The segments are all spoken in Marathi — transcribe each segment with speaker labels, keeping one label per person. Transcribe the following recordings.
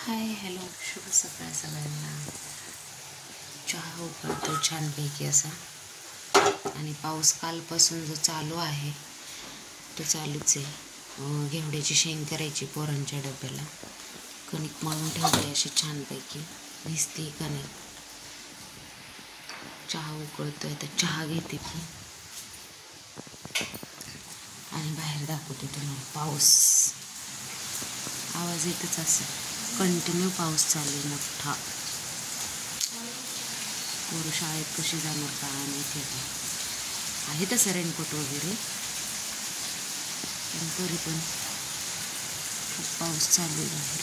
Speaker 1: हाय हॅलो शुभ सकाळ सगळ्यांना. चहा उकळतो छानपैकी असा आणि पाऊस कालपासून जो चालू आहे तो चालूच आहे. घेवड्याची शेंग करायची पोरांच्या डब्याला. कणिक मळून ठेवली अशी छानपैकी, भिजती कणिक. चहा उकळतोय तर चहा घेते की आणि बाहेर दाखवते तुम्हाला पाऊस. आवाज येतच असेल, कंटिन्यू पाऊस चालू आहे मोठा. पोरं शाळेत कशी जाणार का माहिती आहे तसं रेनकोट वगैरे, पण तरी पण खूप पाऊस चालू आहे बाहेर.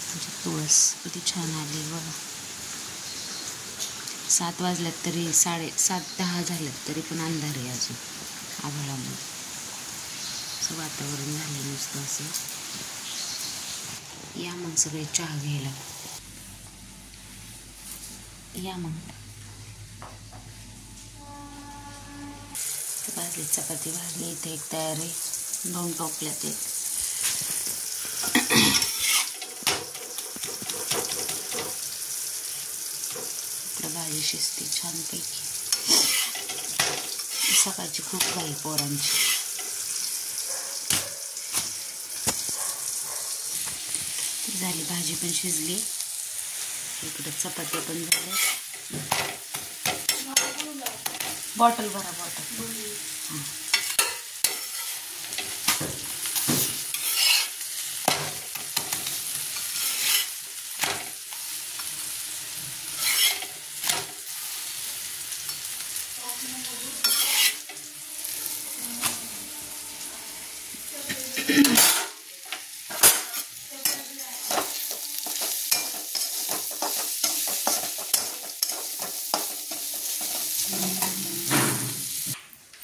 Speaker 1: म्हणजे तुळस किती छान आली बघा. 7 वाजल्यात तरी 7:30 झाल्यात तरी पण अंधार आहे अजून आभाळामुळे. असं वातावरण झालं नुसतं असं. या मग सगळे चहा घ्यायला या मग. भाजली चपाती भाजली, इथे एक तयार आहे. 2 टोपल्यात एक. भाजी शिजते छानपैकी. सकाळची खूप घाई पोरांची. झाली भाजी पण शिजली, इकडे चपात्या पण झाल्या. बॉटल भरा बॉटल.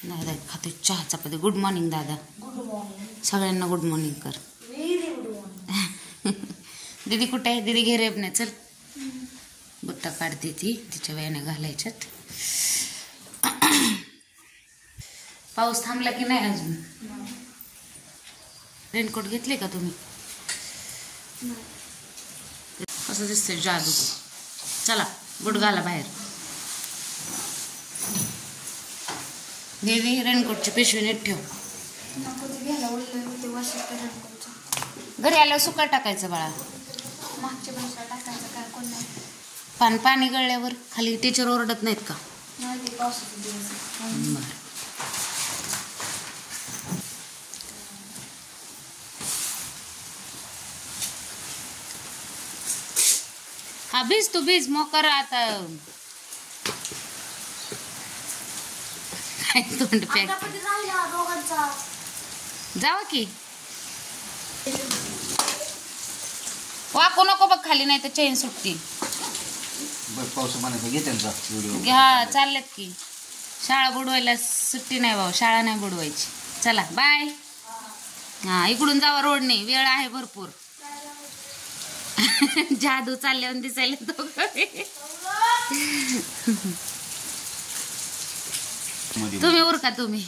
Speaker 1: दादा खाते चहा चपाती. गुड मॉर्निंग दादा.
Speaker 2: Good morning.
Speaker 1: सगळ्यांना गुड मॉर्निंग कर.
Speaker 2: Very good morning.
Speaker 1: दीदी कुठे आहे? दीदी घे रेब नाही. चल बुट्टा काढते ती, तिच्या वेळेने घालायच्यात. पाऊस थांबला की नाही अजून? रेनकोट घेतले का तुम्ही? कसं दिसतंय जादू. चला बुट घाला बाहेर. दीदी रेनकोटची पिशवी नीट ठेव. घरी आल्यावर सुका टाकायचं बाळा.
Speaker 2: मागच्या भाषा टाकायचं काय कोण नाही.
Speaker 1: पाणी गळल्यावर खाली टीचर ओरडत नाहीत का?
Speaker 2: नाही, ते पावसाचे दिवस आहे.
Speaker 1: बरं. हा भिज तू भिज मोकर आता. काय तोंड पॅक.
Speaker 2: आटापट्टी राहिला दोघांचा.
Speaker 1: जावा की. वाकू नको बघ खाली, नाही तर चेन सुटती.
Speaker 3: पाऊस म्हणायचं घे त्यांचा व्हिडिओ.
Speaker 1: घ्या चाललेत की. शाळा बुडवायला सुट्टी नाही भाऊ, शाळा नाही बुडवायची. चला बाय. हा इकडून जावा, रोड नाही, वेळ आहे भरपूर. जादू चालल्यावर दिसायला तुम्ही उरका. तुम्ही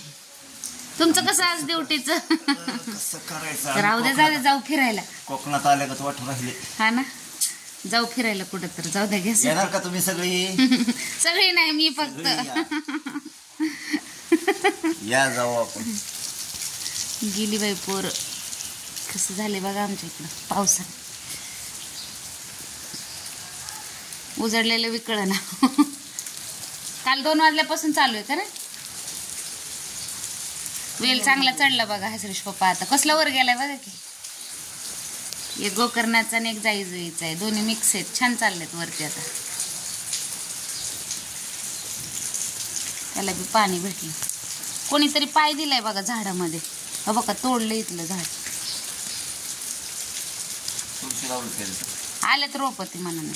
Speaker 1: तुमचं कसं आज ड्युटीचं?
Speaker 3: कसं करायचं?
Speaker 1: राहू दे, जाऊ दे, जाऊ फिरायला.
Speaker 3: कोकणात आल्या का वाटू राहिले.
Speaker 1: हा ना, जाऊ फिरायला कुठं तर. जाऊ द्या, घ्या.
Speaker 3: येणार का तुम्ही सगळी?
Speaker 1: सगळी नाही, मी फक्त.
Speaker 3: या जाऊ आपण.
Speaker 1: गेली बाई पोर. कसं झाले बघा आमच्या इकडं पावसात. उजडलेलं विकळ ना. काल 2 वाजल्यापासून चालू आहे का ना. वेल चांगला चढला बघा हसरीश पप्पा. आता कसला वर गेलाय बघा की. एक गोकर्णाचा आणि एक जाईजुईचा आहे, दोन्ही मिक्स आहेत. छान चाललेत वरती. आता त्याला बी पाणी भेटलं. कोणीतरी पाय दिलाय बघा झाडामध्ये. हो बघा, तोडलं इथलं झाड. आलेत रोप ती मनाने.